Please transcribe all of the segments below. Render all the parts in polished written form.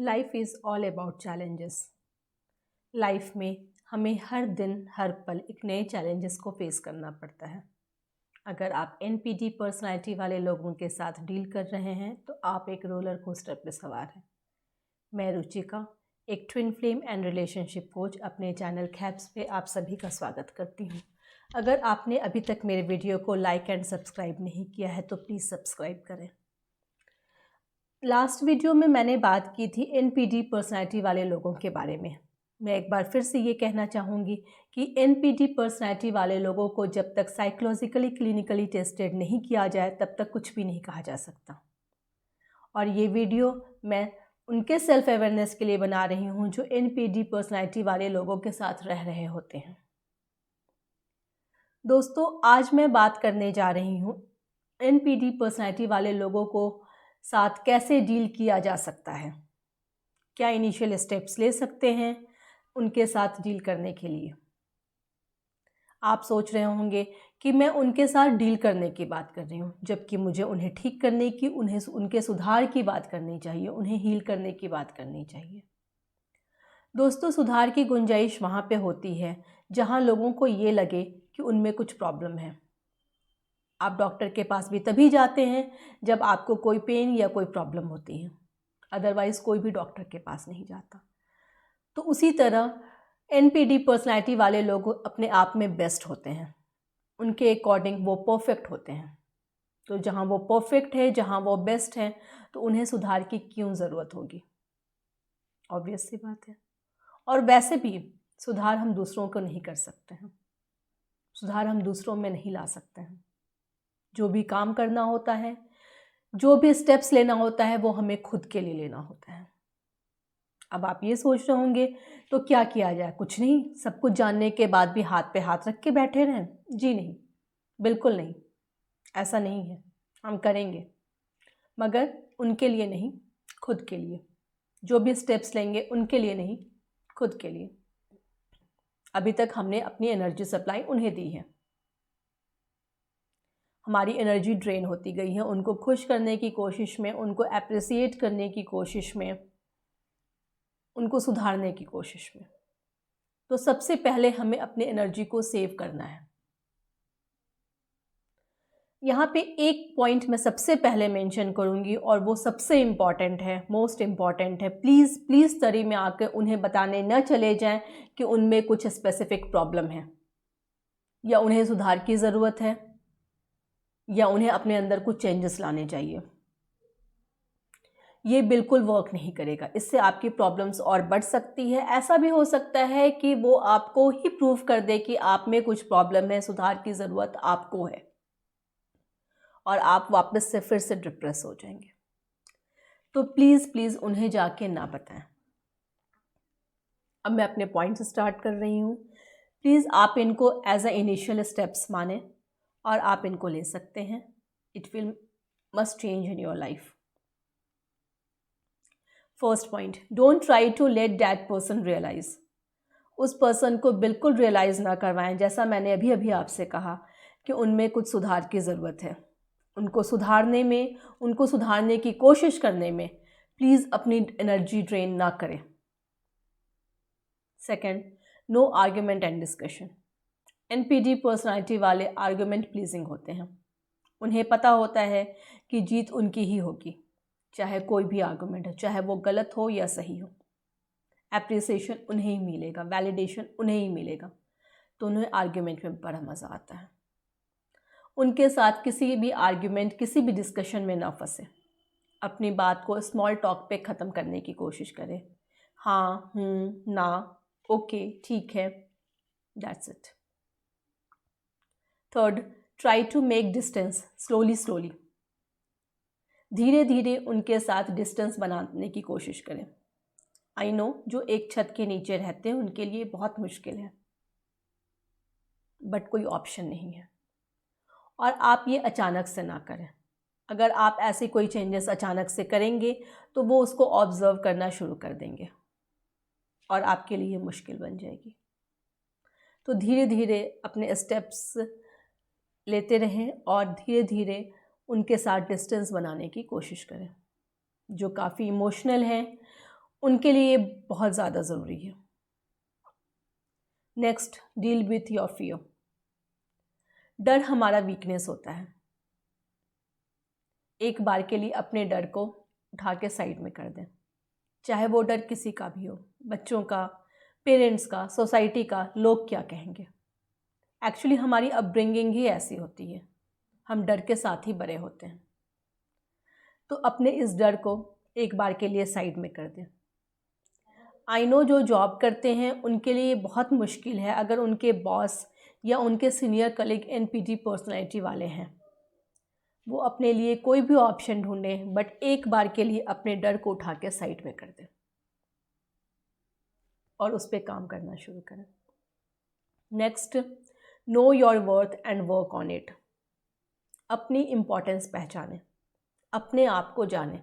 Life is all about challenges. Life में हमें हर दिन हर पल एक नए चैलेंजेस को फेस करना पड़ता है। अगर आप एनपीडी पर्सनालिटी वाले लोगों के साथ डील कर रहे हैं तो आप एक रोलर कोस्टर पर सवार हैं। मैं रुचिका, एक twin flame and relationship coach, अपने चैनल खैब्स पे आप सभी का स्वागत करती हूँ। अगर आपने अभी तक मेरे वीडियो को लाइक एंड सब्सक्राइब नहीं किया है तो प्लीज़ सब्सक्राइब करें। लास्ट वीडियो में मैंने बात की थी एनपीडी पर्सनैलिटी वाले लोगों के बारे में। मैं एक बार फिर से ये कहना चाहूँगी कि एनपीडी पर्सनैलिटी वाले लोगों को जब तक साइकोलॉजिकली क्लिनिकली टेस्टेड नहीं किया जाए तब तक कुछ भी नहीं कहा जा सकता। और ये वीडियो मैं उनके सेल्फ अवेयरनेस के लिए बना रही हूँ जो एनपीडी पर्सनैलिटी वाले लोगों के साथ रह रहे होते हैं। दोस्तों, आज मैं बात करने जा रही हूँ एनपीडी पर्सनैलिटी वाले लोगों को साथ कैसे डील किया जा सकता है, क्या इनिशियल स्टेप्स ले सकते हैं उनके साथ डील करने के लिए। आप सोच रहे होंगे कि मैं उनके साथ डील करने की बात कर रही हूँ, जबकि मुझे उन्हें ठीक करने की, उनके सुधार की बात करनी चाहिए, उन्हें हील करने की बात करनी चाहिए। दोस्तों, सुधार की गुंजाइश वहाँ पे होती है जहाँ लोगों को ये लगे कि उनमें कुछ प्रॉब्लम है। आप डॉक्टर के पास भी तभी जाते हैं जब आपको कोई पेन या कोई प्रॉब्लम होती है, अदरवाइज़ कोई भी डॉक्टर के पास नहीं जाता। तो उसी तरह एनपीडी पर्सनैलिटी वाले लोग अपने आप में बेस्ट होते हैं, उनके अकॉर्डिंग वो परफेक्ट होते हैं। तो जहाँ वो परफेक्ट है, जहाँ वो बेस्ट हैं, तो उन्हें सुधार की क्यों ज़रूरत होगी? ऑब्वियस सी बात है। और वैसे भी सुधार हम दूसरों को नहीं कर सकते हैं, सुधार हम दूसरों में नहीं ला सकते हैं। जो भी काम करना होता है, जो भी स्टेप्स लेना होता है, वो हमें खुद के लिए लेना होता है। अब आप ये सोच रहे होंगे तो क्या किया जाए? कुछ नहीं, सब कुछ जानने के बाद भी हाथ पे हाथ रख के बैठे रहें? जी नहीं, बिल्कुल नहीं, ऐसा नहीं है। हम करेंगे, मगर उनके लिए नहीं, खुद के लिए। जो भी स्टेप्स लेंगे उनके लिए नहीं, खुद के लिए। अभी तक हमने अपनी एनर्जी सप्लाई उन्हें दी है, हमारी एनर्जी ड्रेन होती गई है उनको खुश करने की कोशिश में, उनको अप्रिसिएट करने की कोशिश में, उनको सुधारने की कोशिश में। तो सबसे पहले हमें अपनी एनर्जी को सेव करना है। यहाँ पे एक पॉइंट मैं सबसे पहले मेंशन करूँगी और वो सबसे इम्पॉर्टेंट है, मोस्ट इम्पॉर्टेंट है। प्लीज़ प्लीज़ तरी में आकर उन्हें बताने न चले जाएं कि उनमें कुछ स्पेसिफिक प्रॉब्लम है या उन्हें सुधार की ज़रूरत है या उन्हें अपने अंदर कुछ चेंजेस लाने चाहिए। ये बिल्कुल वर्क नहीं करेगा, इससे आपकी प्रॉब्लम्स और बढ़ सकती है। ऐसा भी हो सकता है कि वो आपको ही प्रूव कर दे कि आप में कुछ प्रॉब्लम है, सुधार की ज़रूरत आपको है, और आप वापस से फिर से डिप्रेस हो जाएंगे। तो प्लीज़ प्लीज़ उन्हें जाके ना बताएं। अब मैं अपने पॉइंट स्टार्ट कर रही हूँ। प्लीज़ आप इनको एज अ इनिशियल स्टेप्स माने और आप इनको ले सकते हैं। It will must change in your life. First point, don't try to let that person realise. उस पर्सन को बिल्कुल रियलाइज़ ना करवाएं, जैसा मैंने अभी अभी आपसे कहा कि उनमें कुछ सुधार की ज़रूरत है। उनको सुधारने में, उनको सुधारने की कोशिश करने में प्लीज़ अपनी एनर्जी ड्रेन ना करें। Second, no argument and discussion. NPD personality वाले आर्ग्यूमेंट प्लीजिंग होते हैं। उन्हें पता होता है कि जीत उनकी ही होगी, चाहे कोई भी आर्गुमेंट हो, चाहे वो गलत हो या सही हो। एप्रिसिएशन उन्हें ही मिलेगा, वैलिडेशन उन्हें ही मिलेगा। तो उन्हें आर्ग्यूमेंट में बड़ा मज़ा आता है। उनके साथ किसी भी आर्ग्यूमेंट, किसी भी डिस्कशन में ना फंसे। अपनी बात को स्मॉल टॉक पे ख़त्म करने की कोशिश करें। हाँ, ना, ओके, ठीक है, that's it. Third, try to make distance slowly slowly. धीरे धीरे उनके साथ डिस्टेंस बनाने की कोशिश करें। आई नो, जो एक छत के नीचे रहते हैं उनके लिए बहुत मुश्किल है, बट कोई ऑप्शन नहीं है। और आप ये अचानक से ना करें। अगर आप ऐसे कोई चेंजेस अचानक से करेंगे तो वो उसको ऑब्जर्व करना शुरू कर देंगे और आपके लिए मुश्किल बन जाएगी। तो धीरे धीरे अपने स्टेप्स लेते रहें और धीरे धीरे उनके साथ डिस्टेंस बनाने की कोशिश करें। जो काफ़ी इमोशनल हैं उनके लिए बहुत ज़्यादा ज़रूरी है। Next, deal with your fear. डर हमारा वीकनेस होता है। एक बार के लिए अपने डर को उठा के साइड में कर दें, चाहे वो डर किसी का भी हो, बच्चों का, पेरेंट्स का, सोसाइटी का, लोग क्या कहेंगे। एक्चुअली हमारी अपब्रिंगिंग ही ऐसी होती है, हम डर के साथ ही बड़े होते हैं। तो अपने इस डर को एक बार के लिए साइड में कर दें। आई नो जो जॉब करते हैं उनके लिए बहुत मुश्किल है अगर उनके बॉस या उनके सीनियर कलीग एनपीडी पर्सनैलिटी वाले हैं। वो अपने लिए कोई भी ऑप्शन ढूंढें, बट एक बार के लिए अपने डर को उठा के साइड में कर दें और उस पर काम करना शुरू करें। Next, know your worth and work on it. अपनी इम्पोर्टेंस पहचानें, अपने आप को जानें,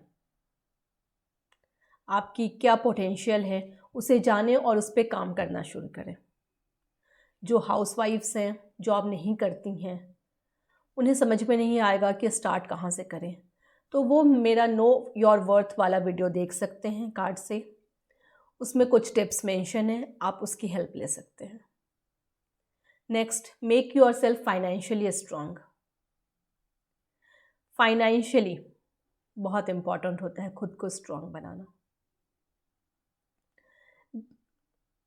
आपकी क्या पोटेंशियल है उसे जानें और उस पर काम करना शुरू करें। जो हाउसवाइफ्स हैं, जॉब नहीं करती हैं, उन्हें समझ में नहीं आएगा कि स्टार्ट कहाँ से करें, तो वो मेरा नो योर वर्थ वाला वीडियो देख सकते हैं कार्ड से। उसमें कुछ टिप्स मेंशन है, आप उसकी हेल्प ले सकते हैं। Next, make your self financially strong. Financially बहुत इंपॉर्टेंट होता है खुद को स्ट्रांग बनाना।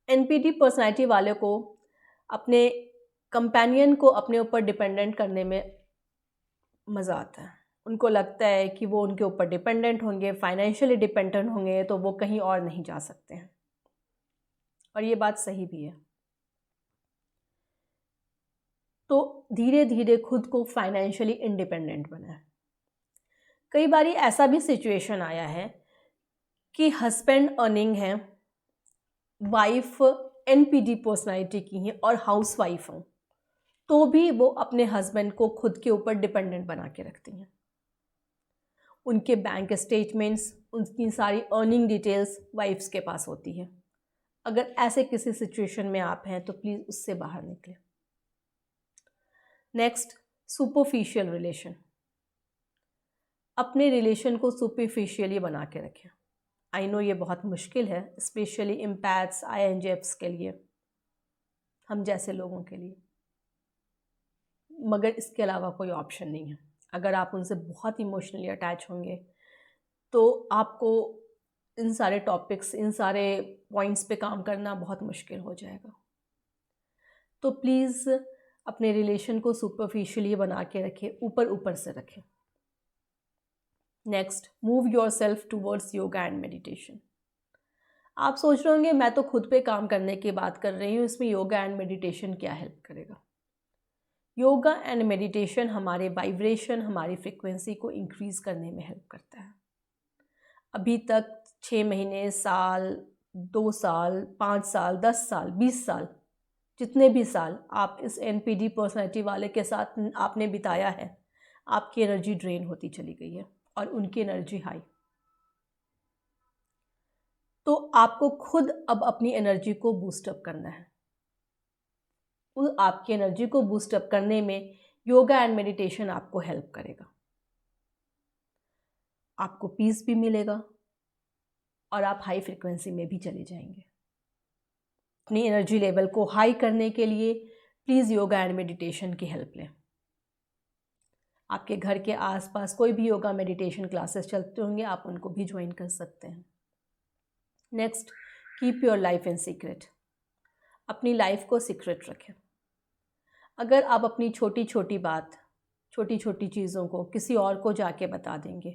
एनपीडी पर्सनैलिटी वाले को अपने कंपेनियन को अपने ऊपर डिपेंडेंट करने में मज़ा आता है। उनको लगता है कि वो उनके ऊपर डिपेंडेंट होंगे, फाइनेंशियली डिपेंडेंट होंगे, तो वो कहीं और नहीं जा सकते हैं, और ये बात सही भी है। तो धीरे धीरे खुद को फाइनेंशियली इंडिपेंडेंट बनाए। कई बार ऐसा भी सिचुएशन आया है कि हस्बैंड अर्निंग है, वाइफ एनपीडी पर्सनैलिटी की है और हाउस वाइफ हों, तो भी वो अपने हस्बैंड को खुद के ऊपर डिपेंडेंट बना के रखती हैं। उनके बैंक स्टेटमेंट्स, उनकी सारी अर्निंग डिटेल्स वाइफ्स के पास होती है। अगर ऐसे किसी सिचुएशन में आप हैं तो प्लीज़ उससे बाहर निकलें। Next, superficial relation. अपने रिलेशन को सुपरफिशियली बना के रखें। आई नो ये बहुत मुश्किल है, स्पेशली एम्पैथ्स, INFJs के लिए, हम जैसे लोगों के लिए, मगर इसके अलावा कोई ऑप्शन नहीं है। अगर आप उनसे बहुत इमोशनली अटैच होंगे तो आपको इन सारे टॉपिक्स, इन सारे पॉइंट्स पे काम करना बहुत मुश्किल हो जाएगा। तो प्लीज़ अपने रिलेशन को सुपरफिशियली बना के रखें, ऊपर ऊपर से रखें। Next, move yourself towards yoga and meditation. आप सोच रहे होंगे मैं तो खुद पे काम करने की बात कर रही हूँ, इसमें योगा एंड मेडिटेशन क्या हेल्प करेगा। योगा एंड मेडिटेशन हमारे वाइब्रेशन, हमारी फ्रिक्वेंसी को इंक्रीज़ करने में हेल्प करता है। अभी तक 6 महीने, साल, 2 साल, 5 साल, 10 साल, 20 साल, जितने भी साल आप इस एनपीडी पर्सनैलिटी वाले के साथ आपने बिताया है, आपकी एनर्जी ड्रेन होती चली गई है और उनकी एनर्जी हाई। तो आपको खुद अब अपनी एनर्जी को बूस्टअप करना है। आपकी एनर्जी को बूस्टअप करने में योगा एंड मेडिटेशन आपको हेल्प करेगा। आपको पीस भी मिलेगा और आप हाई फ्रिक्वेंसी में भी चले जाएंगे। अपनी एनर्जी लेवल को हाई करने के लिए प्लीज़ योगा एंड मेडिटेशन की हेल्प लें। आपके घर के आसपास कोई भी योगा मेडिटेशन क्लासेस चलते होंगे, आप उनको भी ज्वाइन कर सकते हैं। Next, keep your life in secret. अपनी लाइफ को सीक्रेट रखें। अगर आप अपनी छोटी छोटी बात, छोटी छोटी चीज़ों को किसी और को जाके बता देंगे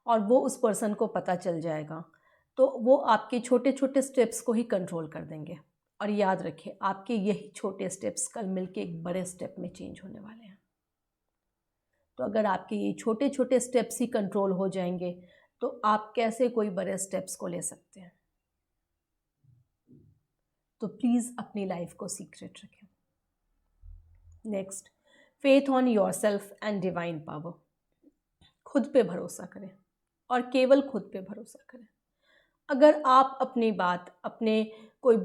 और वो उस पर्सन को पता चल जाएगा, तो वो आपके छोटे छोटे स्टेप्स को ही कंट्रोल कर देंगे। और याद रखें, आपके यही छोटे स्टेप्स कल मिलके एक बड़े स्टेप में चेंज होने वाले हैं। तो अगर आपके ये छोटे छोटे स्टेप्स ही कंट्रोल हो जाएंगे तो आप कैसे कोई बड़े स्टेप्स को ले सकते हैं। तो प्लीज़ अपनी लाइफ को सीक्रेट रखें। Next, faith on yourself and divine power. खुद पे भरोसा करें और केवल खुद पे भरोसा करें। अगर आप अपनी बात अपने कोई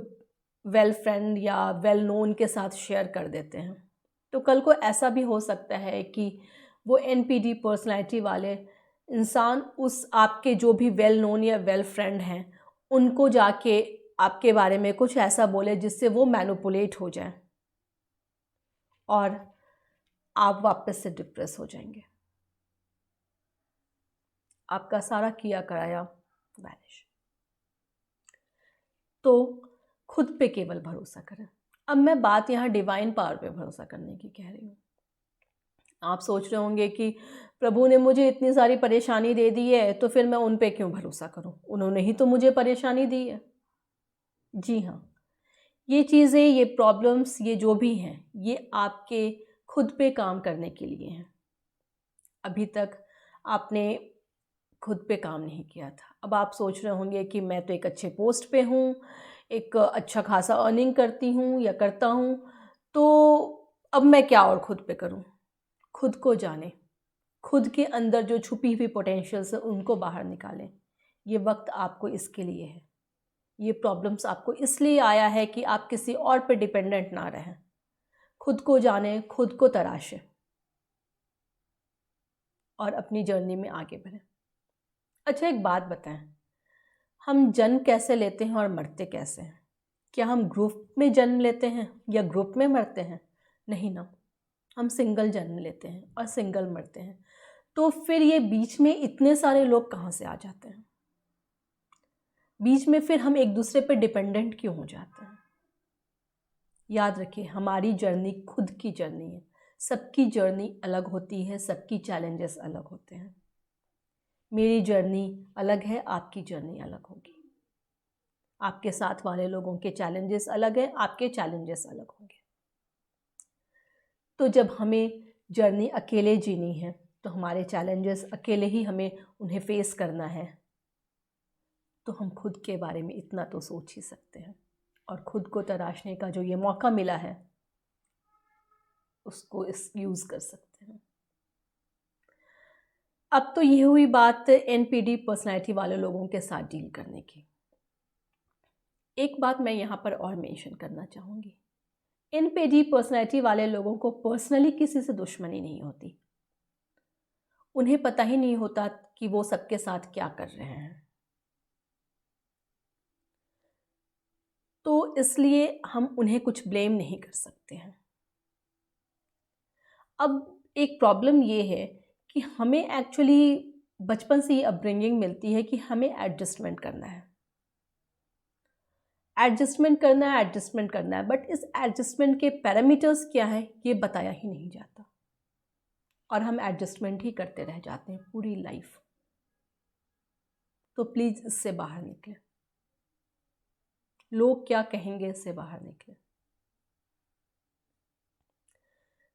वेल फ्रेंड या वेल नोन के साथ शेयर कर देते हैं, तो कल को ऐसा भी हो सकता है कि वो एनपीडी पर्सनैलिटी वाले इंसान उस आपके जो भी वेल नोन या वेल फ्रेंड हैं उनको जाके आपके बारे में कुछ ऐसा बोले जिससे वो मैनिपुलेट हो जाए और आप वापस से डिप्रेस हो जाएंगे। आपका सारा किया कराया वैनिश। तो खुद पे केवल भरोसा करें। अब मैं बात यहाँ डिवाइन पावर पे भरोसा करने की कह रही हूँ। आप सोच रहे होंगे कि प्रभु ने मुझे इतनी सारी परेशानी दे दी है तो फिर मैं उन पे क्यों भरोसा करूँ, उन्होंने ही तो मुझे परेशानी दी है। जी हाँ, ये चीज़ें, ये प्रॉब्लम्स, ये जो भी हैं, ये आपके खुद पे काम करने के लिए हैं। अभी तक आपने खुद पे काम नहीं किया था। अब आप सोच रहे होंगे कि मैं तो एक अच्छे पोस्ट पे हूँ, एक अच्छा खासा अर्निंग करती हूँ या करता हूँ, तो अब मैं क्या और खुद पे करूँ। खुद को जाने, खुद के अंदर जो छुपी हुई पोटेंशियल्स है उनको बाहर निकालें। ये वक्त आपको इसके लिए है। ये प्रॉब्लम्स आपको इसलिए आया है कि आप किसी और पे डिपेंडेंट ना रहें। खुद को जानें, खुद को तराशें और अपनी जर्नी में आगे बढ़ें। अच्छा, एक बात बताएं, हम जन्म कैसे लेते हैं और मरते कैसे हैं? क्या हम ग्रुप में जन्म लेते हैं या ग्रुप में मरते हैं? नहीं ना, हम सिंगल जन्म लेते हैं और सिंगल मरते हैं। तो फिर ये बीच में इतने सारे लोग कहाँ से आ जाते हैं? बीच में फिर हम एक दूसरे पर डिपेंडेंट क्यों हो जाते हैं? याद रखिए, हमारी जर्नी खुद की जर्नी है। सबकी जर्नी अलग होती है, सबकी चैलेंजेस अलग होते हैं। मेरी जर्नी अलग है, आपकी जर्नी अलग होगी। आपके साथ वाले लोगों के चैलेंजेस अलग हैं, आपके चैलेंजेस अलग होंगे। तो जब हमें जर्नी अकेले जीनी है तो हमारे चैलेंजेस अकेले ही हमें उन्हें फेस करना है। तो हम खुद के बारे में इतना तो सोच ही सकते हैं और खुद को तराशने का जो ये मौका मिला है उसको यूज़ कर सकते हैं। अब तो ये हुई बात एनपीडी पर्सनैलिटी वाले लोगों के साथ डील करने की। एक बात मैं यहाँ पर और मेंशन करना चाहूँगी, एनपीडी पर्सनैलिटी वाले लोगों को पर्सनली किसी से दुश्मनी नहीं होती। उन्हें पता ही नहीं होता कि वो सबके साथ क्या कर रहे हैं, तो इसलिए हम उन्हें कुछ ब्लेम नहीं कर सकते हैं। अब एक प्रॉब्लम ये है कि हमें एक्चुअली बचपन से ये अपब्रिंगिंग मिलती है कि हमें एडजस्टमेंट करना है, एडजस्टमेंट करना है, एडजस्टमेंट करना है। बट इस एडजस्टमेंट के पैरामीटर्स क्या है ये बताया ही नहीं जाता और हम एडजस्टमेंट ही करते रह जाते हैं पूरी लाइफ। तो प्लीज़ इससे बाहर निकलें, लोग क्या कहेंगे इससे बाहर निकलें।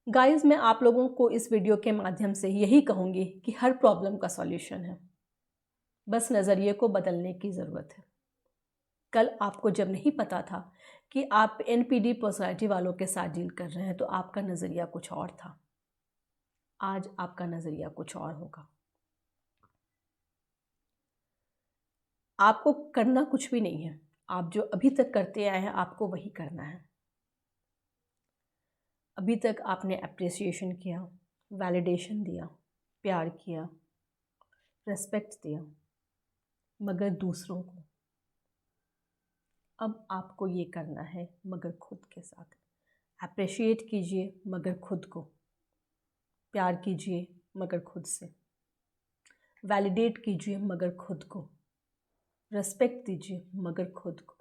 गाइस, मैं आप लोगों को इस वीडियो के माध्यम से यही कहूँगी कि हर प्रॉब्लम का सॉल्यूशन है, बस नज़रिए को बदलने की ज़रूरत है। कल आपको जब नहीं पता था कि आप एनपीडी पर्सनैलिटी वालों के साथ डील कर रहे हैं तो आपका नज़रिया कुछ और था, आज आपका नज़रिया कुछ और होगा। आपको करना कुछ भी नहीं है, आप जो अभी तक करते आए हैं आपको वही करना है। अभी तक आपने अप्रिसिएशन किया, वैलिडेशन दिया, प्यार किया, रेस्पेक्ट दिया, मगर दूसरों को। अब आपको ये करना है मगर खुद के साथ। अप्रिशिएट कीजिए मगर खुद को, प्यार कीजिए मगर खुद से, वैलिडेट कीजिए मगर खुद को, रेस्पेक्ट दीजिए मगर खुद को।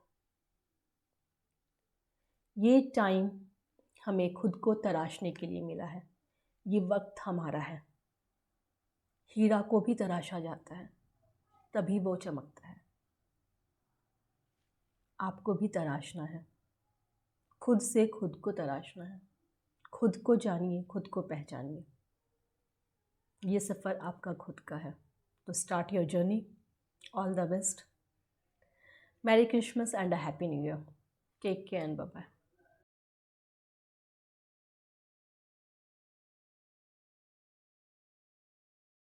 ये टाइम हमें खुद को तराशने के लिए मिला है, ये वक्त हमारा है। हीरा को भी तराशा जाता है तभी वो चमकता है। आपको भी तराशना है, खुद से खुद को तराशना है। खुद को जानिए, खुद को पहचानिए। ये सफ़र आपका खुद का है। तो start your journey. All the best. Merry Christmas and a happy new year. Take care and bye bye.